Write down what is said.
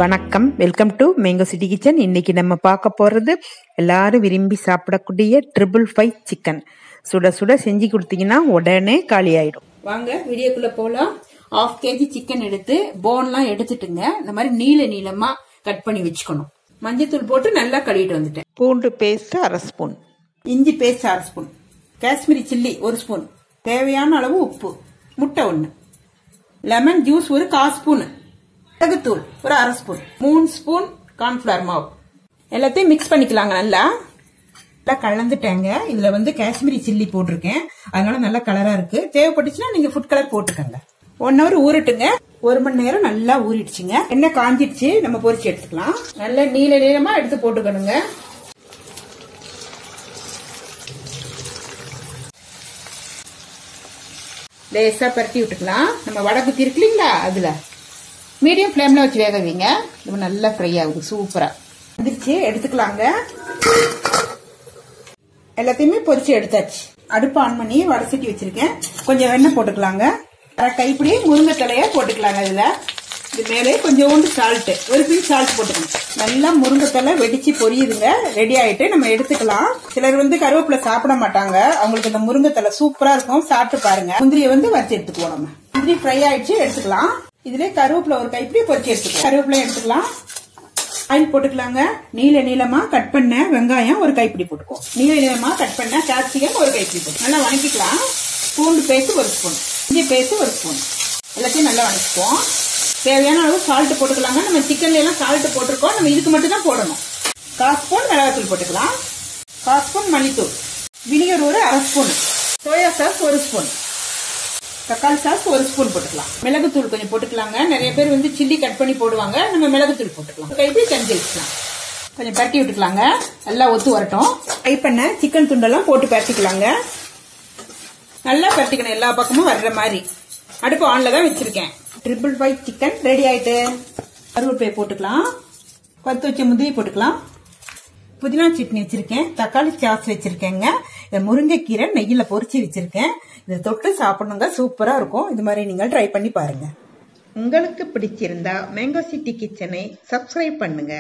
வணக்கம், welcome to mango city kitchen. இன்னைக்கு நம்ம பார்க்க போறது எல்லாரும் விரும்பி சாப்பிடக்கூடிய 555 சிக்கன். சுட சுட செஞ்சு கொடுத்தீங்கன்னா உடனே காலி ஆயிடும். வாங்க வீடியோக்குள்ள போலாம். 1/2 kg சிக்கன் எடுத்து போன்லாம் எடுத்துட்டுங்க இந்த மாதிரி நீளமா கட் பண்ணி வச்சுக்கணும். மஞ்சத்தூள் போட்டு நல்லா கழுவிட்டு வந்துட்டேன். பூண்டு பேஸ்ட் 1/2 ஸ்பூன், இஞ்சி paste 1/2 spoon, Kashmiri chilli 1 spoon, தேவையான அளவு உப்பு, முட்டை 1, லெமன் ஜூஸ் 1/4 ஸ்பூன், மிளகுத்தூள் 1/2 ஸ்பூன், 3 ஸ்பூன் கார்ன்ஃபிளவர் மாவு. எல்லாத்தையும் மிக்ஸ் பண்ணிக்கலாங்க. நல்லா கலந்துட்டேங்க. இதுல காஷ்மீரி சில்லி போட்டிருக்கேன், அதனால நல்லா கலரா இருக்கு. தேவைப்பட்டுச்சுன்னா நீங்க ஃபுட் கலர் போட்டுக்கங்க. 1 hour ஊறட்டுங்க. 1 மணி நேரம் நல்லா ஊறிடுச்சுங்க. எண்ணெய் காஞ்சிடுச்சு, நம்ம பொரிச்சு எடுத்துக்கலாம். நல்லா நீளமா எடுத்து போட்டுக்கணுங்க. லேசா பரட்டி விட்டுக்கலாம். நம்ம வடகுத்தி இருக்கு இல்லைங்களா, அதுல மீடியம் ஃபிளேம்ல வச்சு வேக வைங்க. இது நல்லா ஃப்ரை ஆகுது, சூப்பரா வந்துருச்சு. எடுத்துக்கலாங்க. எல்லாத்தையுமே பொரிச்சு எடுத்தாச்சு. அடுப்பு ஆன் பண்ணி வடை சட்டி வச்சிருக்கேன். கொஞ்சம் எண்ணெய் போட்டுக்கலாங்க. அரை கைப்பிடி முருங்கை தலைய போட்டுக்கலாங்க. இதுல இது மேலே கொஞ்சோண்டு சால்ட், 1 பிஞ்ச் சால்ட் போட்டுக்கணும். நல்லா முருங்கை தலை வெடிச்சு பொரியுதுங்க. ரெடி ஆயிட்டு நம்ம எடுத்துக்கலாம். சிலர் கருவேப்பிலை சாப்பிட மாட்டாங்க, அவங்களுக்கு இந்த முருங்கை தலை சூப்பரா இருக்கும், சாப்பிட்டு பாருங்க. முந்திரியை வறுத்து எடுத்துக்குவோம். நம்ம முந்திரி ஃப்ரை ஆயிடுச்சு, எடுத்துக்கலாம். இதுல கருவேப்பிலை 1 கைப்பிடி பொரிச்சு எடுத்துக்கலாம். கருவேப்பிலை எடுத்துக்கலாம். ஆயில் போட்டுக்கலாங்க. நீளமா கட் பண்ண வெங்காயம் 1 கைப்பிடி போட்டுக்குவோம். நீளமா கட் பண்ண கேப்சிகம் 1 கைப்பிடி போட்டு நல்லா வணக்கிக்கலாம். பூண்டு பேஸ்ட் 1 ஸ்பூன், இஞ்சி பேஸ்ட் 1 ஸ்பூன், எல்லாத்தையும் நல்லா வணக்குவோம். தேவையான அளவு சால்ட் போட்டுக்கலாங்க. நம்ம சிக்கன்ல எல்லாம் சால்ட் போட்டிருக்கோம், நம்ம இதுக்கு மட்டும் தான் போடணும். 1/4 ஸ்பூன் மிளகாத்தூள் போட்டுக்கலாம். 1/4 ஸ்பூன் மல்லித்தூள், vinegar 1/2 spoon, soya sauce 1 spoon, தக்காளி சாஸ் 1 ஸ்பூன் போட்டுக்கலாம். மிளகுத்தூள் கொஞ்சம் போட்டுக்கலாங்க. நிறைய பேர் சில்லி கட் பண்ணி போடுவாங்க, நம்ம மிளகுத்தூள் போட்டுக்கலாம். கைப்பி செஞ்சு வச்சுக்கலாம். கொஞ்சம் பரட்டி விட்டுக்கலாங்க. நல்லா ஒத்து வரட்டும். ஃப்ரை பண்ண சிக்கன் துண்டெல்லாம் போட்டு பரட்டிக்கலாங்க. நல்லா பரட்டிக்கணும், எல்லா பக்கமும் வர்ற மாதிரி. அடுப்பு ஆன்ல தான் வச்சிருக்கேன். 555 சிக்கன் ரெடி ஆயிட்டு. கருவேப்பிலை போட்டுக்கலாம். கொத்து வச்ச முந்திரி போட்டுக்கலாம். புதினா சட்னி வச்சிருக்கேன், தக்காளி சாஸ் வச்சிருக்கேங்க. இதை முருங்கைக்கீரை நெய்யில பொரிச்சு வச்சிருக்கேன். இதை தொட்டு சாப்பிடணுங்க, சூப்பரா இருக்கும். இது மாதிரி நீங்க ட்ரை பண்ணி பாருங்க. உங்களுக்கு பிடிச்சிருந்தா மேங்கோ சிட்டி கிச்சனை சப்ஸ்கிரைப் பண்ணுங்க.